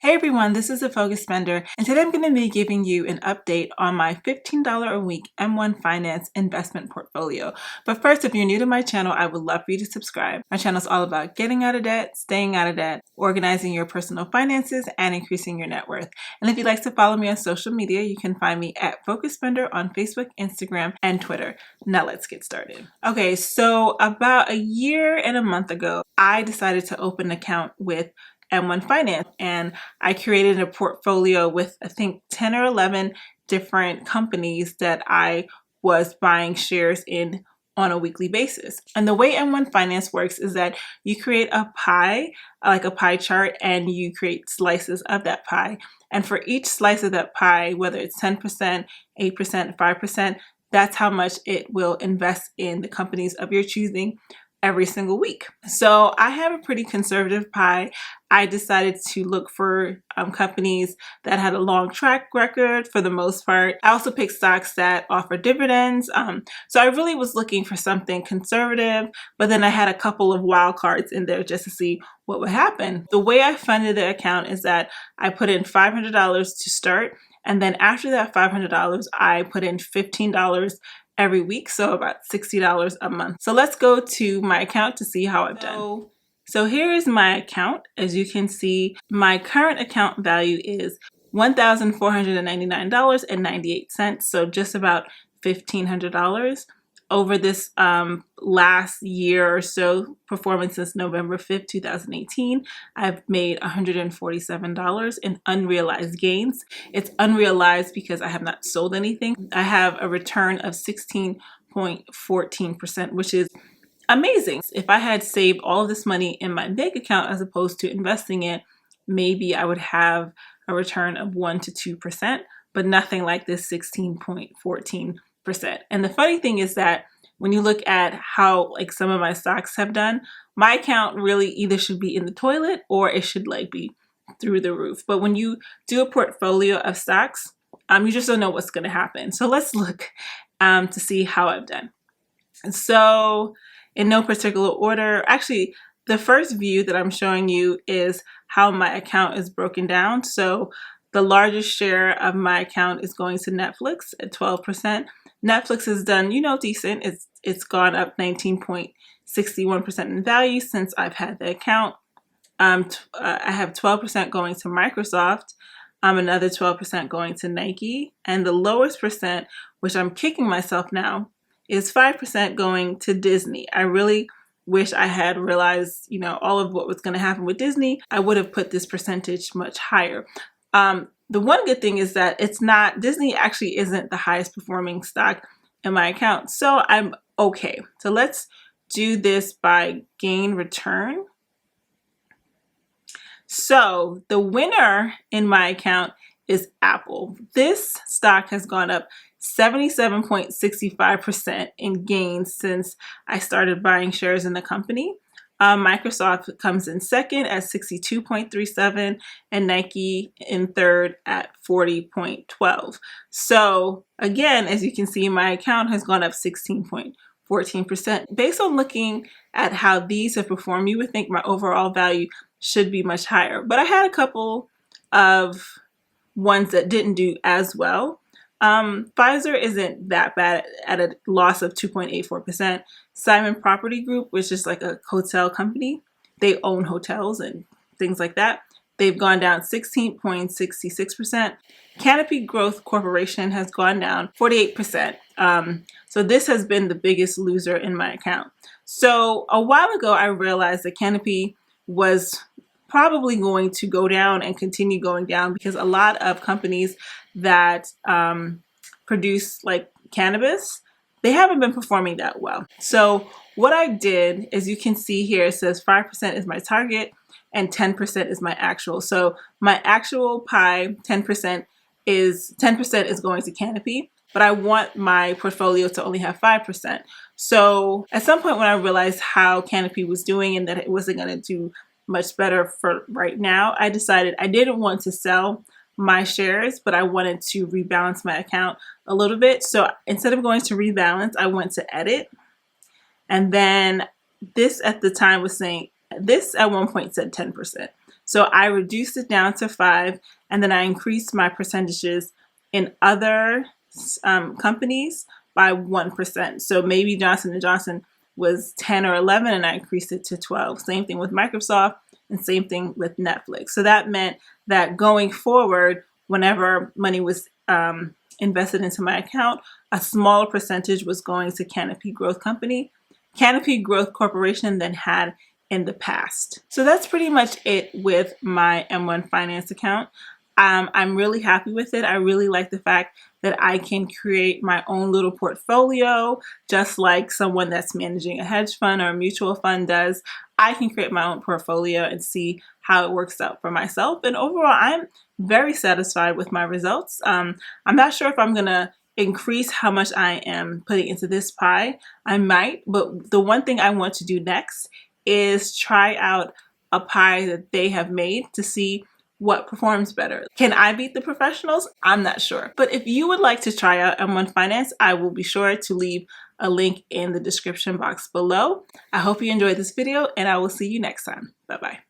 Hey everyone, this is the Focus Spender, and today I'm going to be giving you an update on my $15 a week M1 Finance investment portfolio. But first, if you're new to my channel, I would love for you to subscribe. My channel is all about getting out of debt, staying out of debt, organizing your personal finances, and increasing your net worth. And if you'd like to follow me on social media, you can find me at Focus Spender on Facebook, Instagram, and Twitter. Now let's get started. Okay, so about a year and a month ago, I decided to open an account with M1 Finance, and I created a portfolio with I think 10 or 11 different companies that I was buying shares in on a weekly basis. And the way M1 Finance works is that you create a pie, like a pie chart, and you create slices of that pie. And for each slice of that pie, whether it's 10%, 8%, 5%, that's how much it will invest in the companies of your choosing every single week. So I have a pretty conservative pie. I decided to look for companies that had a long track record for the most part. I also picked stocks that offer dividends. So I really was looking for something conservative, but then I had a couple of wild cards in there just to see what would happen. The way I funded the account is that I put in $500 to start, and then after that $500, I put in $15 every week, so about $60 a month. So let's go to my account to see how I've done. So here is my account. As you can see, my current account value is $1,499.98, so just about $1,500. Over this last year or so, performance since November 5th, 2018, I've made $147 in unrealized gains. It's unrealized because I have not sold anything. I have a return of 16.14%, which is amazing. If I had saved all of this money in my bank account as opposed to investing it, maybe I would have a return of 1 to 2%, but nothing like this 16.14%. And the funny thing is that when you look at how some of my stocks have done, my account really either should be in the toilet or it should be through the roof. But when you do a portfolio of stocks, you just don't know what's going to happen. So let's look to see how I've done. And so in no particular order, actually, the first view that I'm showing you is how my account is broken down. So the largest share of my account is going to Netflix at 12%. Netflix has done, decent. It's gone up 19.61% in value since I've had the account. I have 12% going to Microsoft, another 12% going to Nike, and the lowest percent, which I'm kicking myself now, is 5% going to Disney. I really wish I had realized, all of what was going to happen with Disney. I would have put this percentage much higher. The one good thing is that Disney actually isn't the highest performing stock in my account. So I'm okay. So let's do this by gain return. So the winner in my account is Apple. This stock has gone up 77.65% in gains since I started buying shares in the company. Microsoft comes in second at 62.37 and Nike in third at 40.12. So again, as you can see, my account has gone up 16.14%. Based on looking at how these have performed, you would think my overall value should be much higher. But I had a couple of ones that didn't do as well. Pfizer isn't that bad at a loss of 2.84%. Simon Property Group, which is like a hotel company, they own hotels and things like that. They've gone down 16.66%. Canopy Growth Corporation has gone down 48%. So this has been the biggest loser in my account. So a while ago, I realized that Canopy was probably going to go down and continue going down because a lot of companies that produce cannabis, they haven't been performing that well. So what I did, as you can see here, it says 5% is my target and 10% is my actual. So my actual pie, 10% is going to Canopy, but I want my portfolio to only have 5%. So at some point when I realized how Canopy was doing and that it wasn't going to do much better for right now, I decided I didn't want to sell my shares, but I wanted to rebalance my account a little bit. So instead of going to rebalance, I went to edit. And then this at the time was saying, this at one point said 10%. So I reduced it down to 5, and then I increased my percentages in other companies by 1%. So maybe Johnson & Johnson was 10 or 11 and I increased it to 12. Same thing with Microsoft and same thing with Netflix. So that meant that going forward, whenever money was invested into my account, a smaller percentage was going to Canopy Growth Company, Canopy Growth Corporation than had in the past. So that's pretty much it with my M1 Finance account. I'm really happy with it. I really like the fact that I can create my own little portfolio, just like someone that's managing a hedge fund or a mutual fund does. I can create my own portfolio and see how it works out for myself. And overall, I'm very satisfied with my results. I'm not sure if I'm gonna increase how much I am putting into this pie. I might, but the one thing I want to do next is try out a pie that they have made to see what performs better. Can I beat the professionals? I'm not sure. But if you would like to try out M1 Finance, I will be sure to leave a link in the description box below. I hope you enjoyed this video and I will see you next time. Bye-bye.